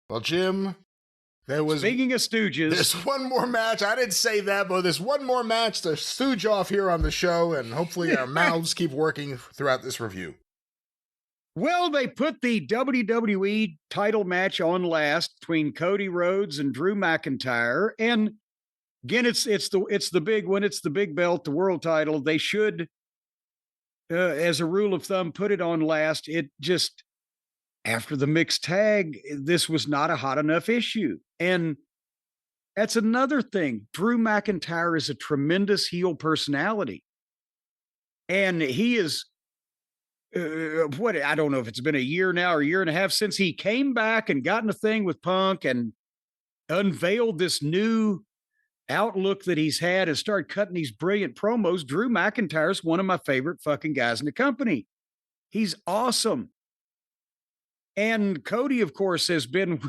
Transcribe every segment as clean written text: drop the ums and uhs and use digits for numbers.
Well, Jim, Speaking of stooges, there's one more match. I didn't say that, but there's one more match to stooge off here on the show, and hopefully our mouths keep working throughout this review. well, they put the WWE title match on last between Cody Rhodes and Drew McIntyre, and again, it's the big one. It's the big belt, the world title. They should, as a rule of thumb, put it on last. It just after the mixed tag, this was not a hot enough issue, and that's another thing. Drew McIntyre is a tremendous heel personality, and he is. I don't know if it's been a year now or a year and a half since he came back and got in a thing with Punk and unveiled this new outlook that he's had and started cutting these brilliant promos. Drew McIntyre's one of my favorite fucking guys in the company. He's awesome. And Cody, of course, has been,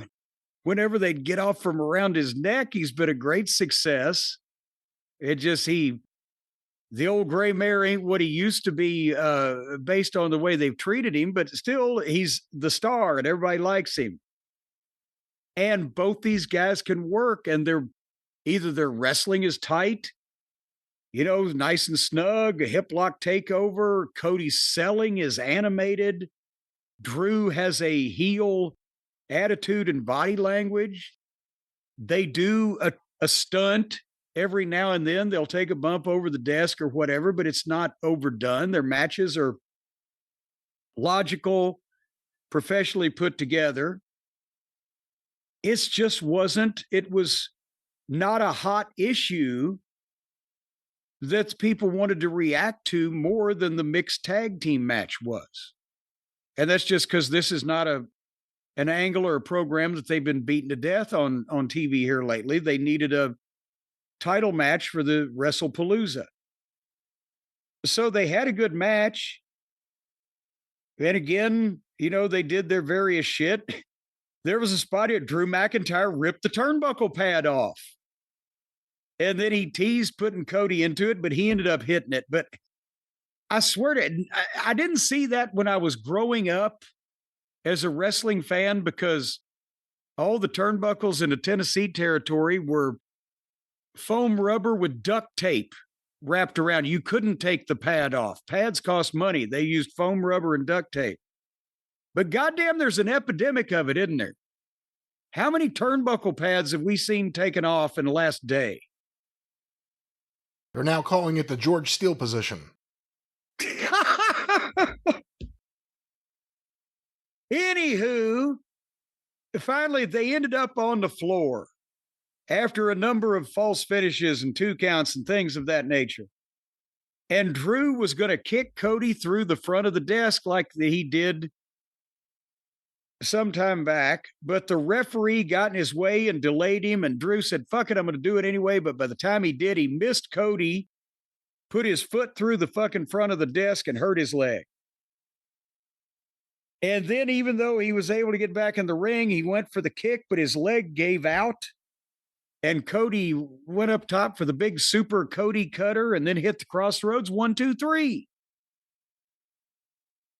whenever they'd get off from around his neck, he's been a great success. The old gray mare ain't what he used to be based on the way they've treated him, but still he's the star and everybody likes him. And both these guys can work, and either their wrestling is tight, nice and snug, a hip lock takeover. Cody's selling is animated. Drew has a heel attitude and body language. They do a stunt. Every now and then they'll take a bump over the desk or whatever, but it's not overdone. Their matches are logical, professionally put together. It was not a hot issue that people wanted to react to more than the mixed tag team match was. And that's just because this is not an angle or a program that they've been beaten to death on TV here lately. They needed a title match for the Wrestlepalooza. So they had a good match. And again, they did their various shit. There was a spot here, Drew McIntyre ripped the turnbuckle pad off. And then he teased putting Cody into it, but he ended up hitting it. But I swear I didn't see that when I was growing up as a wrestling fan, because all the turnbuckles in the Tennessee territory were foam rubber with duct tape wrapped around. You couldn't take the pad off. Pads cost money. They used foam rubber and duct tape. But goddamn, there's an epidemic of it, isn't there? How many turnbuckle pads have we seen taken off in the last day? They're now calling it the George Steele position. Anywho, finally they ended up on the floor after a number of false finishes and 2 counts and things of that nature. And Drew was going to kick Cody through the front of the desk like he did some time back, but the referee got in his way and delayed him, and Drew said, fuck it, I'm going to do it anyway. But by the time he did, he missed Cody, put his foot through the fucking front of the desk and hurt his leg. And then even though he was able to get back in the ring, he went for the kick, but his leg gave out. And Cody went up top for the big super Cody cutter and then hit the crossroads 1, 2, 3.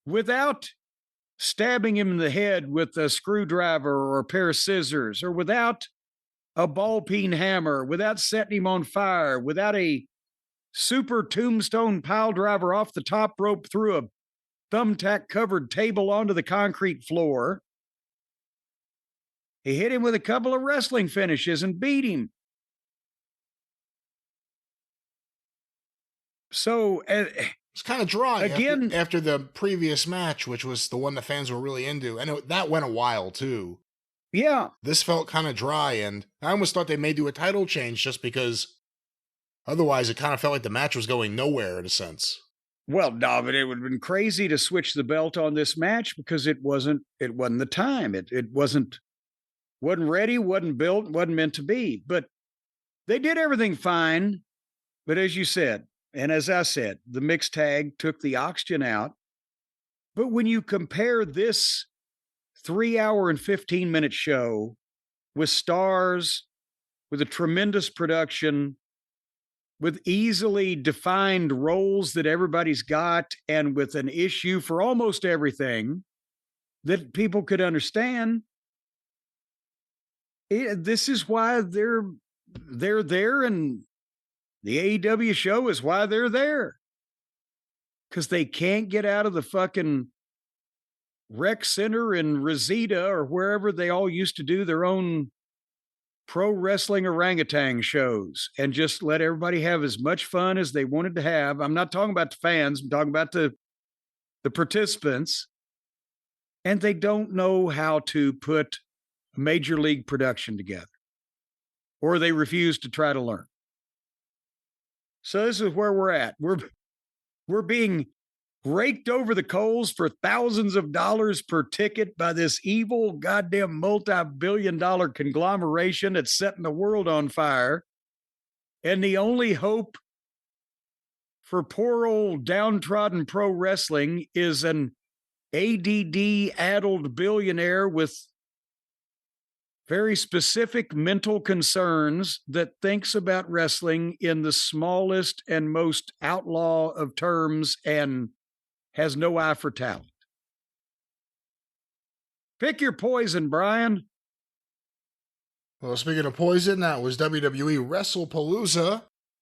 Without stabbing him in the head with a screwdriver or a pair of scissors, or without a ball peen hammer, without setting him on fire, without a super tombstone pile driver off the top rope through a thumbtack covered table onto the concrete floor. He hit him with a couple of wrestling finishes and beat him. So it's kind of dry again after the previous match, which was the one the fans were really into. And that went a while too. Yeah. This felt kind of dry, and I almost thought they may do a title change just because otherwise it kind of felt like the match was going nowhere in a sense. Well, no, but it would have been crazy to switch the belt on this match because it wasn't the time. It wasn't ready, wasn't built, wasn't meant to be. But they did everything fine. But as you said, and as I said, the mixed tag took the oxygen out. But when you compare this 3-hour and 15-minute show with stars, with a tremendous production, with easily defined roles that everybody's got, and with an issue for almost everything that people could understand, This is why they're there, and the AEW show is why they're there. Because they can't get out of the fucking rec center in Reseda or wherever they all used to do their own pro wrestling orangutan shows and just let everybody have as much fun as they wanted to have. I'm not talking about the fans, I'm talking about the participants. And they don't know how to put a major league production together, or they refuse to try to learn. So this is where we're at. We're being raked over the coals for thousands of dollars per ticket by this evil goddamn multi-billion-dollar conglomeration that's setting the world on fire. And the only hope for poor old downtrodden pro wrestling is an ADD-addled billionaire with very specific mental concerns that thinks about wrestling in the smallest and most outlaw of terms and has no eye for talent. Pick your poison, Brian. Well, speaking of poison, that was WWE Wrestlepalooza.